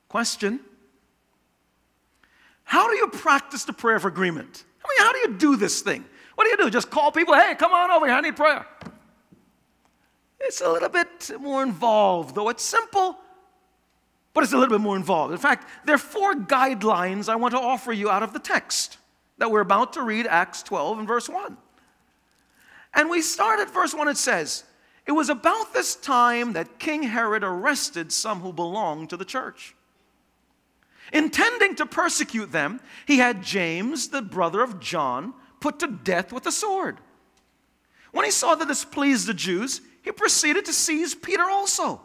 Question: how do you practice the prayer of agreement? I mean, how do you do this thing? What do you do? Just call people, hey, come on over here, I need prayer. It's a little bit more involved, though it's simple, but it's a little bit more involved. In fact, there are 4 guidelines I want to offer you out of the text that we're about to read, Acts 12 and verse 1. And we start at verse 1, it says, it was about this time that King Herod arrested some who belonged to the church. Intending to persecute them, he had James, the brother of John, put to death with a sword. When he saw that this pleased the Jews, he proceeded to seize Peter also.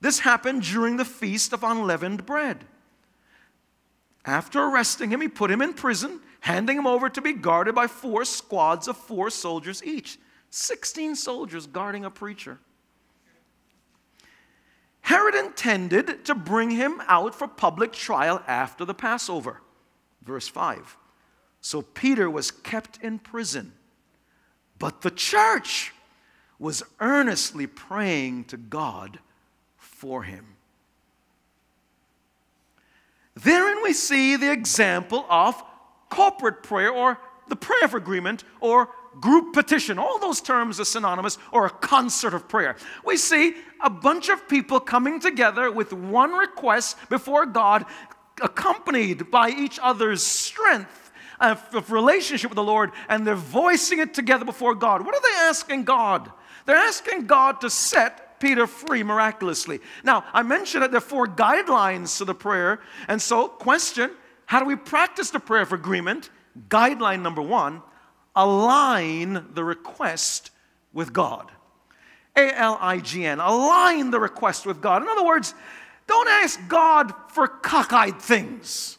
This happened during the feast of unleavened bread. After arresting him, he put him in prison, handing him over to be guarded by 4 squads of 4 soldiers each. 16 soldiers guarding a preacher. Herod intended to bring him out for public trial after the Passover. Verse 5. So Peter was kept in prison, but the church was earnestly praying to God for him. Therein we see the example of corporate prayer, or the prayer of agreement, or group petition. All those terms are synonymous, or a concert of prayer. We see a bunch of people coming together with one request before God, accompanied by each other's strength of relationship with the Lord, and they're voicing it together before God. What are they asking God? They're asking God to set Peter free miraculously. Now, I mentioned that there are 4 guidelines to the prayer, and so, question, how do we practice the prayer of agreement? Guideline number 1, align the request with God. A-L-I-G-N, align the request with God. In other words, don't ask God for cockeyed things.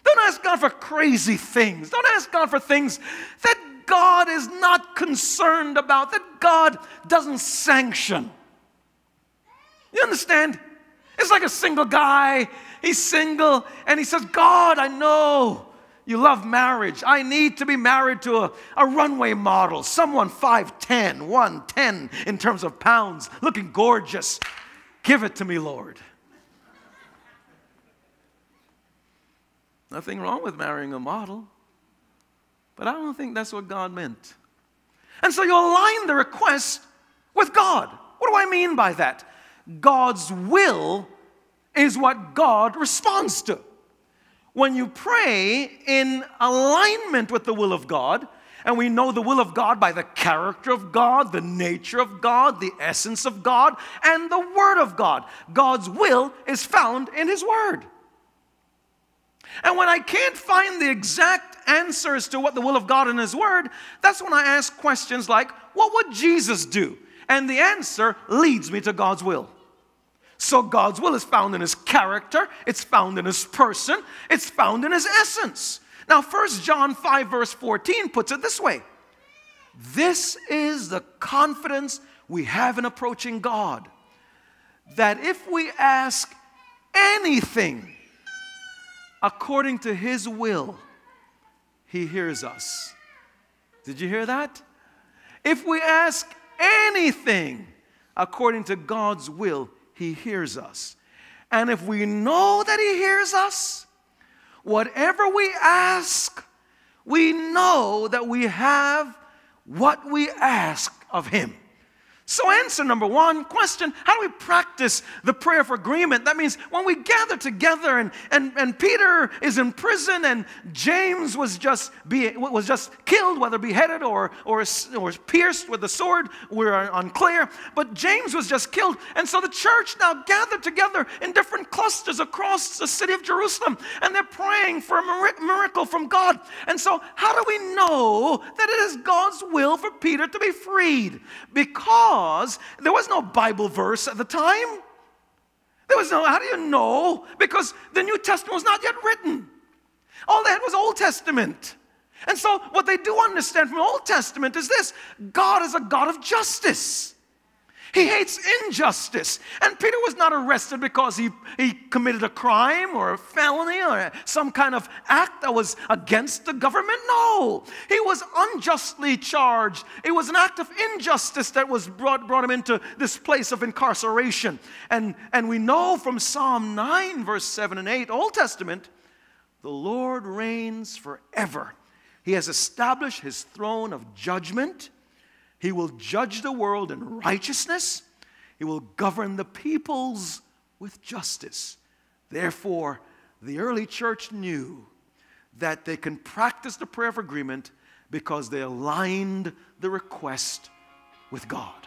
Don't ask God for crazy things. Don't ask God for things that God is not concerned about, that God doesn't sanction. You understand? It's like a single guy. He's single, and he says, God, I know you love marriage. I need to be married to a runway model, someone 5'10", 110 in terms of pounds, looking gorgeous. Give it to me, Lord. Nothing wrong with marrying a model, but I don't think that's what God meant. And so you align the request with God. What do I mean by that? God's will is what God responds to. When you pray in alignment with the will of God, and we know the will of God by the character of God, the nature of God, the essence of God, and the Word of God. God's will is found in His Word. And when I can't find the exact answers to what the will of God in His Word, that's when I ask questions like, what would Jesus do? And the answer leads me to God's will. So God's will is found in His character, it's found in His person, it's found in His essence. Now 1 John 5 verse 14 puts it this way. This is the confidence we have in approaching God, that if we ask anything according to His will, He hears us. Did you hear that? If we ask anything according to God's will, He hears us. And if we know that He hears us, whatever we ask, we know that we have what we ask of Him. So answer number 1, question, how do we practice the prayer for agreement? That means when we gather together and Peter is in prison and James was just killed, whether beheaded or pierced with the sword, we're unclear. But James was just killed. And so the church now gathered together in different clusters across the city of Jerusalem. And they're praying for a miracle from God. And so how do we know that it is God's will for Peter to be freed? Because there was no Bible verse at the time. There was no, how do you know? Because the New Testament was not yet written. All they had was Old Testament. And so what they do understand from the Old Testament is this: God is a God of justice. He hates injustice. And Peter was not arrested because he committed a crime or a felony or some kind of act that was against the government. No, he was unjustly charged. It was an act of injustice that was brought him into this place of incarceration. And we know from Psalm 9, verse 7 and 8, Old Testament, the Lord reigns forever. He has established his throne of judgment. He will judge the world in righteousness. He will govern the peoples with justice. Therefore, the early church knew that they can practice the prayer of agreement because they aligned the request with God.